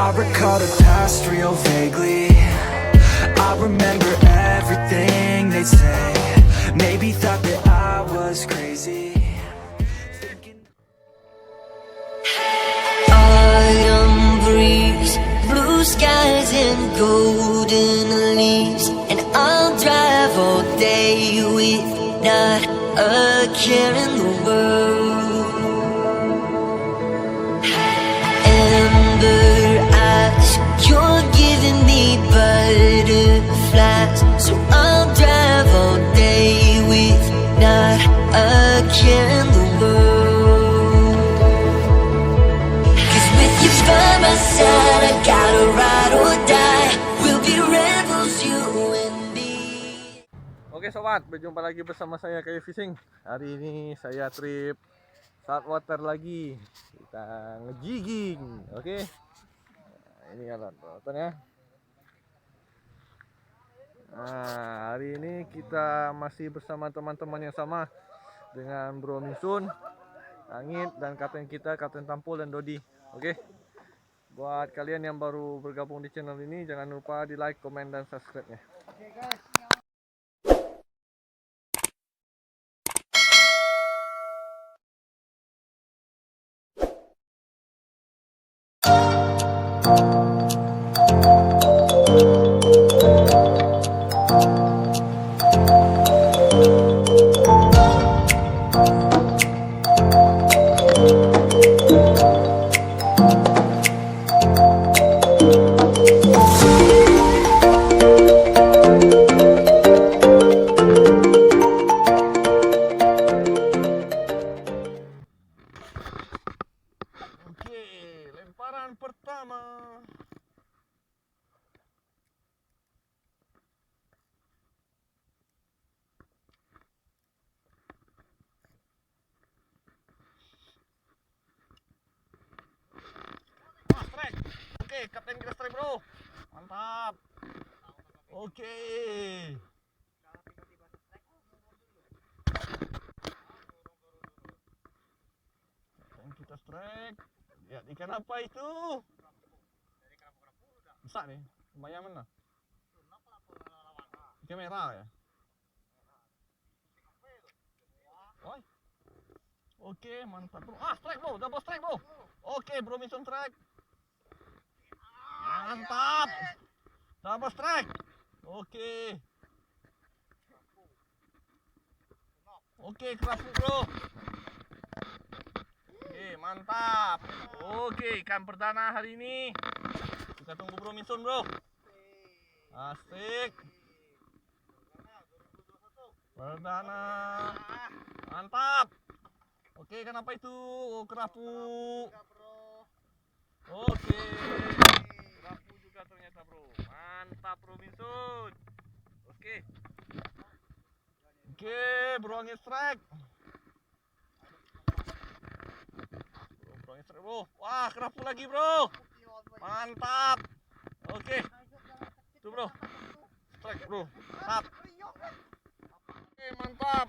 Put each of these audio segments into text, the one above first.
I recall the past real vaguely. I remember everything they'd say. Maybe thought that I was crazy. Autumn breeze, blue skies and golden leaves, and I'll drive all day with not a care in the world. Amber eyes, you're giving me butterflies, so I'll drive all day with not a care in the world. 'Cause with you by my side, I gotta ride or die. We'll be rebels, you and me. Oke sobat, berjumpa lagi bersama saya Kayu Fishing. Hari ini saya trip Saat water lagi. Kita ngejigging. Oke. Nah, ini kan ya. Nah, hari ini kita masih bersama teman-teman yang sama dengan Bro Minsun, Angin, dan kapten kita, Kapten Tampul dan Dodi. Oke. Buat kalian yang baru bergabung di channel ini, jangan lupa di like, komen, dan subscribe-nya. Oke guys. Lemparan pertama. Wah, strike. Oke, kapten kita strike, bro. Mantap. Oke. Kapten kita strike. Lihat ikan apa itu? Besar nih, lumayan mana? Ikan merah ya? Oi. Oke, mantap bro. Ah, strike bro, double strike bro. Oke, bro mission strike. Mantap. Double strike. Oke. Oke, kerapu bro. Oke, mantap. Oke, ikan perdana hari ini. Kita tunggu bro Minsun bro. Asik. Perdana. Mantap. Oke, kenapa itu? Oh, kerapu. Oke. Kerapu juga ternyata bro. Mantap bro Minsun. Oke. Oke, bro angin strike. Bro angin strike bro. Wah, kerapu lagi bro. Mantap. Oke. Tuh bro. Strike bro. Tap. Oke, mantap.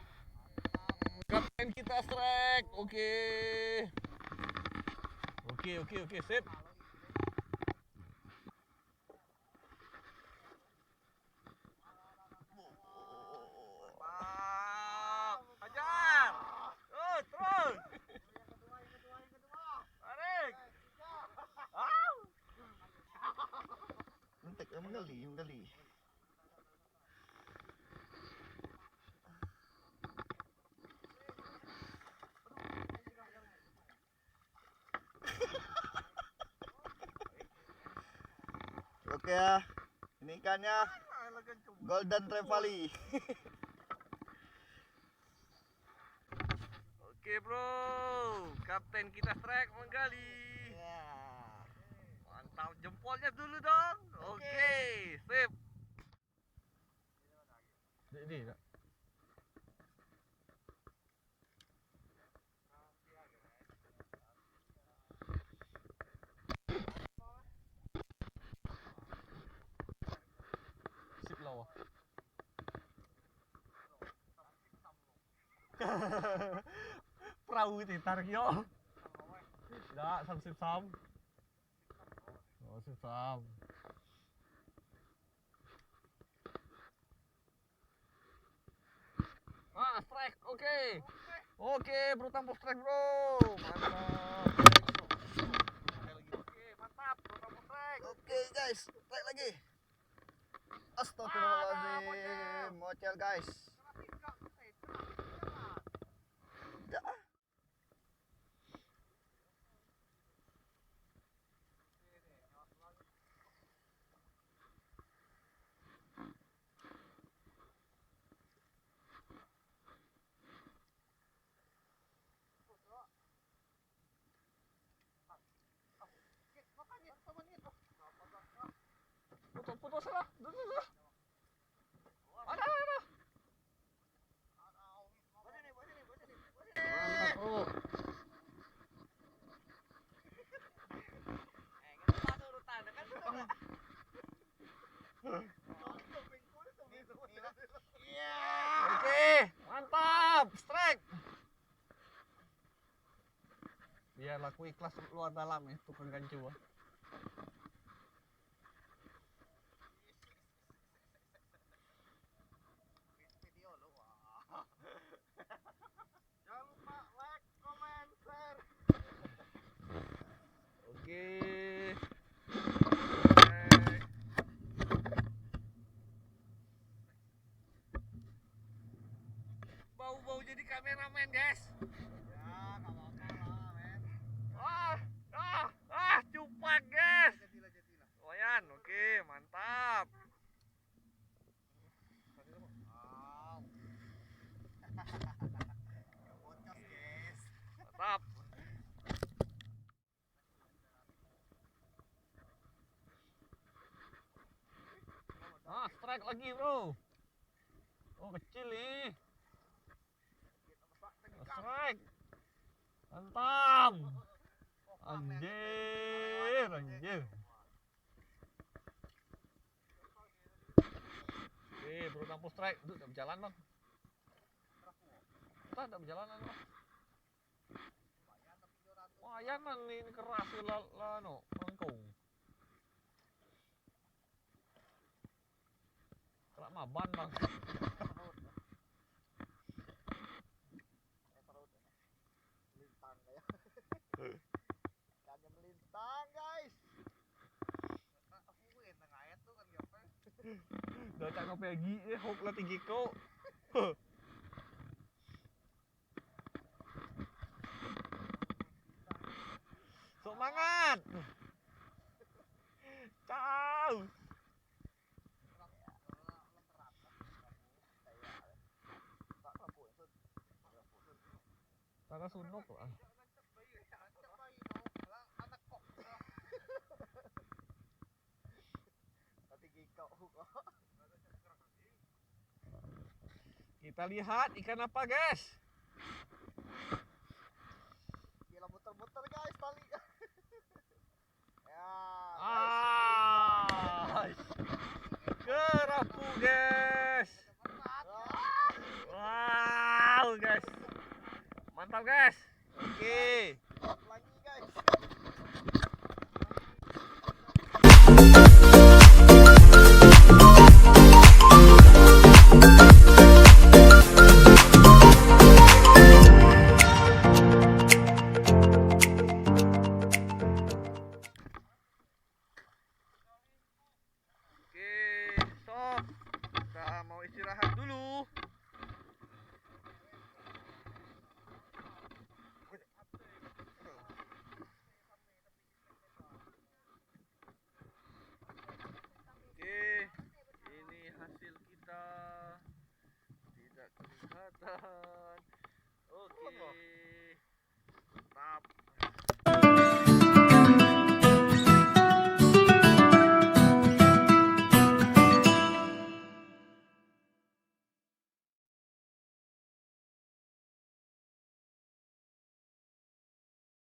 Kapten kita strike. Oke. Oke, sip. Ajar. Terus. Tarik. Mentek menggali. Oke ya, ini ikannya golden trevally. Oke bro, kapten kita strike menggali. Mantap, jempolnya dulu dong. Oke, sip. Ini. Sip lawa. Perahu itu tarik yo. Tidak, sam. Oh, Sam. Strike, oke. Oke, bro, tampuk strike, bro. Mantap. Oke, mantap, bro, tampuk strike. Oke guys, strike lagi. Astagfirullahaladzim, mocel guys. Ya. Putus lah. Ada. Mantap, bro. Oke, mantap, strike. Biar laku ikhlas luar dalam ya, tukang gancu. Jangan lupa like, comment, share. Oke. Bau-bau jadi kameramen, guys. Ya, gak apa-apa lah, men. Cupak, guys. Jadilah. Lumayan, oke, mantap. Wow. Podcast, guys. Mantap. Strike lagi, bro. Oh, kecil nih. Strike. Mantap. Anjir. Oke, bro, tampuk strike. Duh, udah berjalan, bang. Kita udah berjalan, bang. Lumayan nih, ini keras no, melengkung. Kelak maban, bang. Melintang kayak. Ikannya melintang, guys. Aku enak ayat tuh kan gape. Udah cak ngopegi, hook lah tinggi kok. Semangat. Ciao. Sana sunuk lah. Kita lihat ikan apa, guys. Gila muter-muter, guys, tali. Ya. Kerapu, guys. Wow, guys. Mantap, guys. Oke.